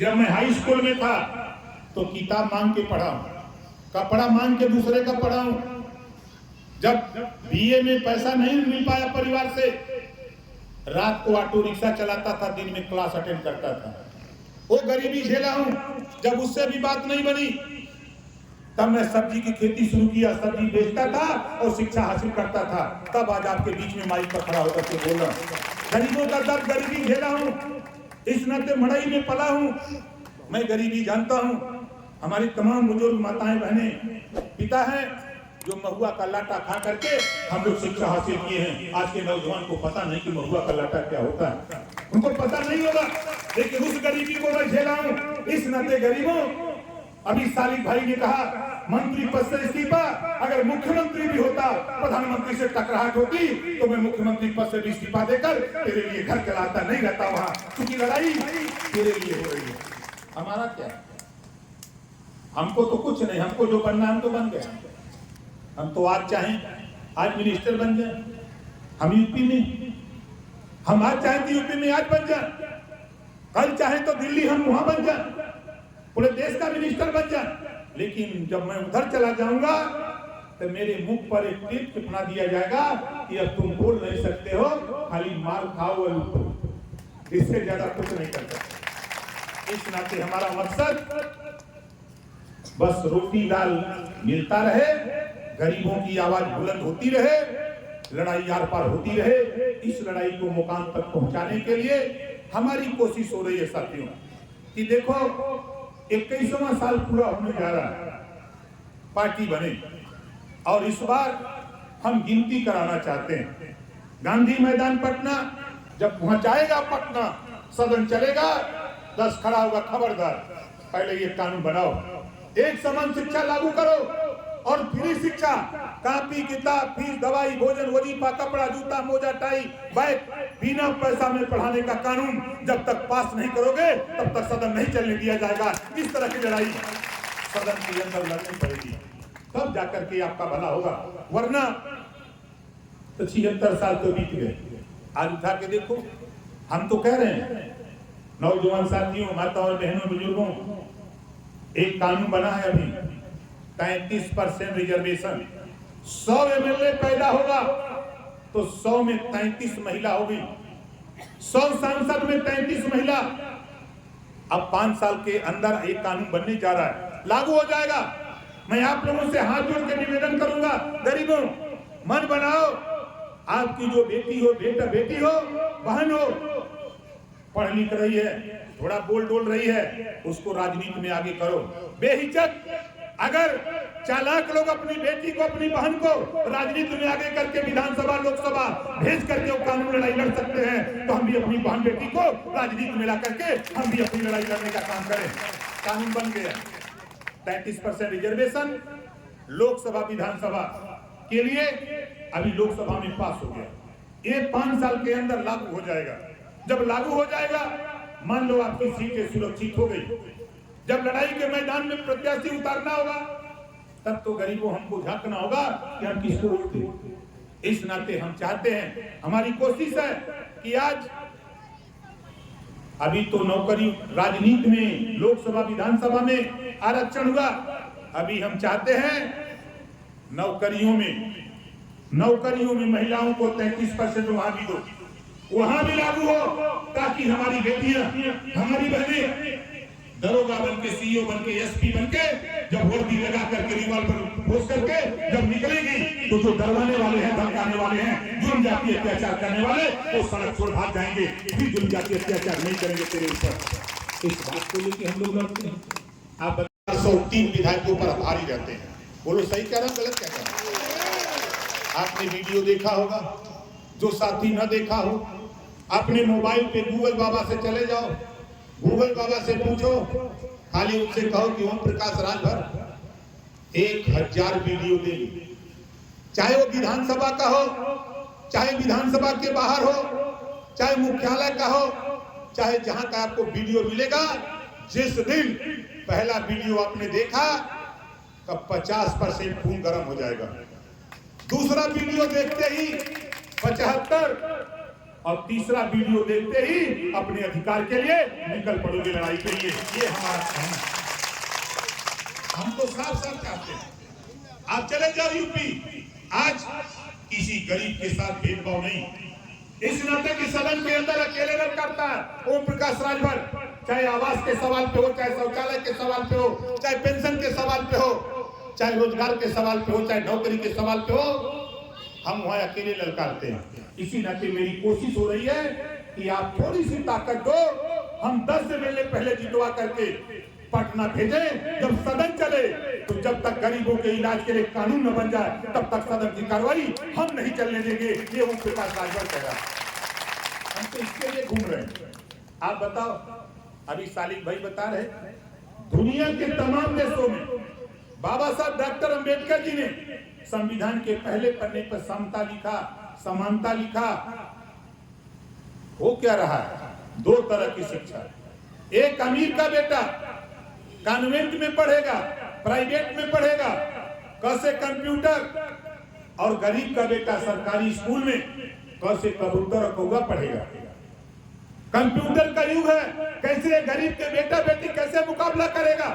जब मैं high school में था तो किताब मांग के पढ़ा, कपड़ा मांग के दूसरे का पढ़ा। जब बीए में पैसा नहीं मिल पाया परिवार से, रात को ऑटो रिक्शा चलाता था, दिन में क्लास अटेंड करता था। वो गरीबी झेला हूं। जब उससे भी बात नहीं बनी तब मैं सब्जी की खेती शुरू किया, सब्जी बेचता था और शिक्षा हासिल करता था। तब आज आपके बीच में माइक पर खड़ा होकर के बोल रहा हूं। गरीबों का दर्द, गरीबी झेला हूं, इस नाते मड़ई में पला हूं, मैं गरीबी जानता हूं। हमारी तमाम बुजुर्ग माताएं बहनें पिता हैं जो महुआ का लाटा खा करके हम लोग शिक्षा हासिल किए हैं। आज के नौजवान को पता नहीं कि महुआ का लाटा क्या होता है, उनको पता नहीं होगा, लेकिन उस गरीबी को मैं झेला हूं। इस नाते गरीबों, अभी सालिक भाई ने कहा मंत्री पद से इस्तीफा, अगर मुख्यमंत्री भी होता, प्रधानमंत्री से टकराहट होती तो मैं मुख्यमंत्री पद से भी इस्तीफा देकर तेरे लिए घर चलाता नहीं रहता वहां, क्योंकि लड़ाई तेरे लिए हो रही है। हमारा क्या, हमको तो कुछ नहीं, हमको जो बनना हम तो बन गए। हम तो आज चाहें आज मिनिस्टर बन जाए, हम यूपी में, हम आज चाहें तो यूपी में आज बन जाए, कल चाहें तो दिल्ली हम वहां बन जाए, पूरे देश का मिनिस्टर बन जाए। लेकिन जब मैं उधर चला जाऊंगा तो मेरे मुख पर एक टिप चिपना दिया जाएगा कि अब तुम बोल नहीं सकते हो, खाली मार खाओ और उठो, इससे ज्यादा कुछ नहीं कर सकते। इस नाते हमारा मकसद बस रोटी दाल मिलता रहे, गरीबों की आवाज बुलंद होती रहे, लड़ाई आर पार होती रहे। इस लड़ाई को मुकाम तक पहुंचाने के लिए हमारी कोशिश हो रही है साथियों कि देखो 21वां साल पूरा होने जा रहा है, पार्टी बने, और इस बार हम गिनती कराना चाहते हैं। गांधी मैदान पटना जब पहुंचाएगा, पटना सदन चलेगा, 10 खड़ा होगा, खबरदार पहले ये कानून बनाओ, एक समान शिक्षा लागू करो और फ्री शिक्षा, कापी किताब फीस दवाई भोजन वजीफा कपड़ा जूता मोजा टाई बैग बिना पैसा में पढ़ाने का कानून जब तक पास नहीं करोगे तब तक सदन नहीं चलने दिया जाएगा। इस तरह की लड़ाई सदन के अंदर लड़नी पड़ेगी, तब जाकर के आपका भला होगा, वरना तो 76 साल तो बीत गए। आज उठा के देखो, हम तो कह रहे हैं नौजवान साथियों, माताओं और बहनों बुजुर्गों, एक कानून बना है अभी 33% रिजर्वेशन, 100 एमएलए पैदा होगा तो 100 में 33 महिला होगी, 100 सांसद में 33 महिला। अब 5 साल के अंदर एक कानून बनने जा रहा है, लागू हो जाएगा। मैं आप लोगों से हाथ जोड़ के निवेदन करूंगा, गरीबों मन बनाओ, आपकी जो बेटी हो, बेटा बेटी हो, बहन हो, पढ़ लिख रही है, थोड़ा बोल डोल रही है, उसको राजनीति में आगे करो बेहिचक। अगर चालाक लोग अपनी बेटी को, अपनी बहन को राजनीति में आगे करके विधानसभा लोकसभा भेज करके वो कानून लड़ाई लड़ सकते हैं, तो हम भी अपनी बहन बेटी को राजनीति में ला करके हम भी अपनी लड़ाई लड़ने का काम करें। कानून बन गया 33% रिजर्वेशन लोकसभा विधानसभा के लिए, अभी लोकसभा में पास हो गया, ये 5 साल के अंदर लागू हो जाएगा। जब लागू हो जाएगा, मान लो आपकी सीटें सुरक्षित हो गई, जब लड़ाई के मैदान में प्रत्याशी उतारना होगा तब तो गरीबों हमको झांकना होगा कि हम किसको वोट दें। इस नाते हम चाहते हैं, हमारी कोशिश है कि आज अभी तो नौकरी राजनीति में लोकसभा विधानसभा में आरक्षण हुआ, अभी हम चाहते हैं नौकरियों में महिलाओं को 33% वहां भी दो, वहां भी लागू हो, ताकि हमारी बेटियां, हमारी बहनें दरोगा बनके, सीईओ बनके, एसपी बनके जब वर्दी लगा करके रिवॉल्वर घोष करके जब निकलेगी तो जो डरवाने वाले हैं, धमकाने वाले हैं, जुल्म जाति अत्याचार करने वाले, वो सड़क छोड़ भाग जाएंगे, फिर जुल्म जाति अत्याचार नहीं करेंगे तेरे ऊपर। इस बात को लेकर हम लोग लड़ते हैं। आप 103 विधायकों पर भारी रहते हैं, बोलो सही कह रहा हूं, गलत कह रहा हूं? आपने वीडियो देखा होगा, जो साथी न देखा हो अपने मोबाइल पे गूगल बाबा से चले जाओ, गूगल बाबा से पूछो, खाली उनसे कहो कि ओम प्रकाश राजभर 1000 वीडियो दे, चाहे वो विधानसभा का हो, चाहे विधानसभा के बाहर हो, चाहे मुख्यालय का हो, चाहे जहां का आपको वीडियो मिलेगा, जिस दिन पहला वीडियो आपने देखा तब 50% खून गर्म हो जाएगा, दूसरा वीडियो देखते ही 75, और तीसरा वीडियो देखते ही अपने अधिकार के लिए निकल पड़ोगे लड़ाई के लिए। ये हमारा कहना है। हम तो साफ साफ कहते हैं, आप चले जाओ यूपी, आज किसी गरीब के साथ भेदभाव नहीं। इस नाते कि सदन के अंदर अकेले न करता है ओम प्रकाश राजभर, चाहे आवास के सवाल पे हो, चाहे शौचालय के सवाल पे हो, चाहे पेंशन के सवाल पे हो, चाहे रोजगार के सवाल पे हो, चाहे नौकरी के सवाल पे हो, हम वहां अकेले ललकारते हैं। इसी नाते मेरी कोशिश हो रही है कि आप थोड़ी सी ताकत दो, हम 10 MLA पहले जितवा करके पटना भेजें। जब सदन चले तो जब तक गरीबों के इलाज के लिए कानून न बन जाए तब तक सदन की कार्रवाई हम नहीं चलने देंगे। ये ओम प्रकाश राजभर कह रहा है। हम तो इसके लिए घूम रहे हैं। आप बताओ, अभी सालिक भाई बता रहे, दुनिया के तमाम देशों में बाबा साहब डॉक्टर अंबेडकर जी ने संविधान के पहले पन्ने पर समता लिखा, समानता लिखा। हो क्या रहा है? 2 तरह की शिक्षा। एक अमीर का बेटा कॉन्वेंट में पढ़ेगा, प्राइवेट में पढ़ेगा, कैसे कंप्यूटर, और गरीब का बेटा सरकारी स्कूल में कैसे कबूतर और कौवा पढ़ेगा। कंप्यूटर का युग है, कैसे गरीब के बेटा बेटी कैसे मुकाबला करेगा।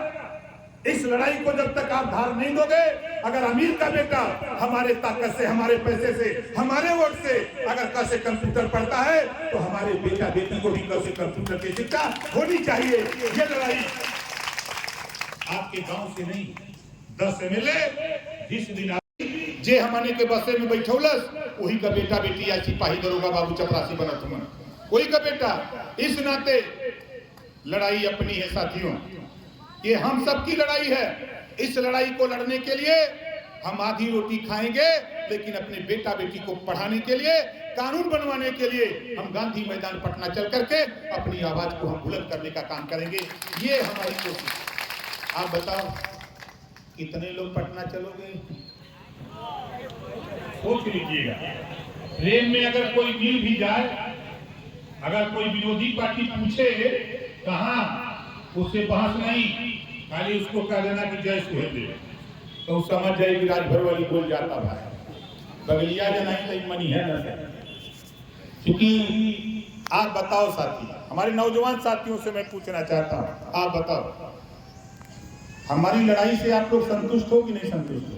इस लड़ाई को जब तक आप धार नहीं दोगे, अगर अमीर का बेटा हमारे ताकत से, हमारे पैसे से, हमारे वोट से अगर कैसे कंप्यूटर पढ़ता है तो हमारे बेटा बेटी को भी कैसे कंप्यूटर की शिक्षा होनी चाहिए। ये लड़ाई आपके गांव से नहीं। 10 MLA जिस दिन जे हमने के बसे में बैठौलस वही का बेटा बेटी या सिपाही दरोगा बाबू चपरासी बनत हुआ, वही का बेटा। इस नाते लड़ाई अपनी है साथियों, ये हम सबकी लड़ाई है। इस लड़ाई को लड़ने के लिए हम आधी रोटी खाएंगे, लेकिन अपने बेटा बेटी को पढ़ाने के लिए, कानून बनवाने के लिए हम गांधी मैदान पटना चल करके अपनी आवाज को हम बुलंद करने का काम करेंगे। ये हमारी कोशिश। आप बताओ कितने लोग पटना चलोगे? सोच लीजिएगा। ट्रेन में अगर कोई मिल भी जाए, अगर कोई विरोधी पार्टी पूछे कहाँ, उससे बहस नहीं, खाली उसको कह देना कि जय सुहेलदेव, तो समझ जाएगी राजभर वाली बोल जाता भाई बगलिया जना ही मनी है ना। क्योंकि आप बताओ साथी, हमारे नौजवान साथियों से मैं पूछना चाहता हूँ, आप बताओ हमारी लड़ाई से आप लोग संतुष्ट हो कि नहीं संतुष्ट हो?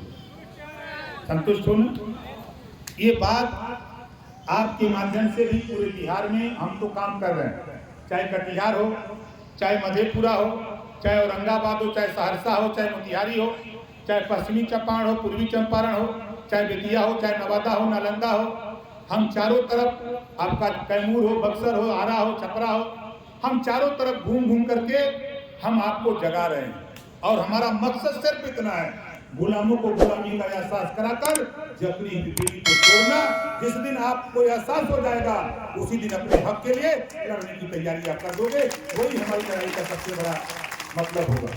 संतुष्ट हो ना? ये बात आपके माध्यम से भी पूरे बिहार में हम तो काम कर रहे हैं, चाहे कटिहार हो, चाहे मधेपुरा हो, चाहे औरंगाबाद हो, चाहे सहरसा हो, चाहे मोतिहारी हो, चाहे पश्चिमी चंपारण हो, पूर्वी चंपारण हो, चाहे बेतिया हो, चाहे नवादा हो, नालंदा हो, हम चारों तरफ, आपका कैमूर हो, बक्सर हो, आरा हो, छपरा हो, हम चारों तरफ घूम घूम करके हम आपको जगा रहे हैं। और हमारा मकसद सिर्फ इतना है, गुलामों को गुलामी का एहसास कराकर जबरी पीढ़ी को छोड़ना। जिस दिन आपको एहसास हो जाएगा उसी दिन अपने हक के लिए लड़ने की तैयारी आप कर दोगे। वही हमारी लड़ाई का सबसे बड़ा मतलब होगा।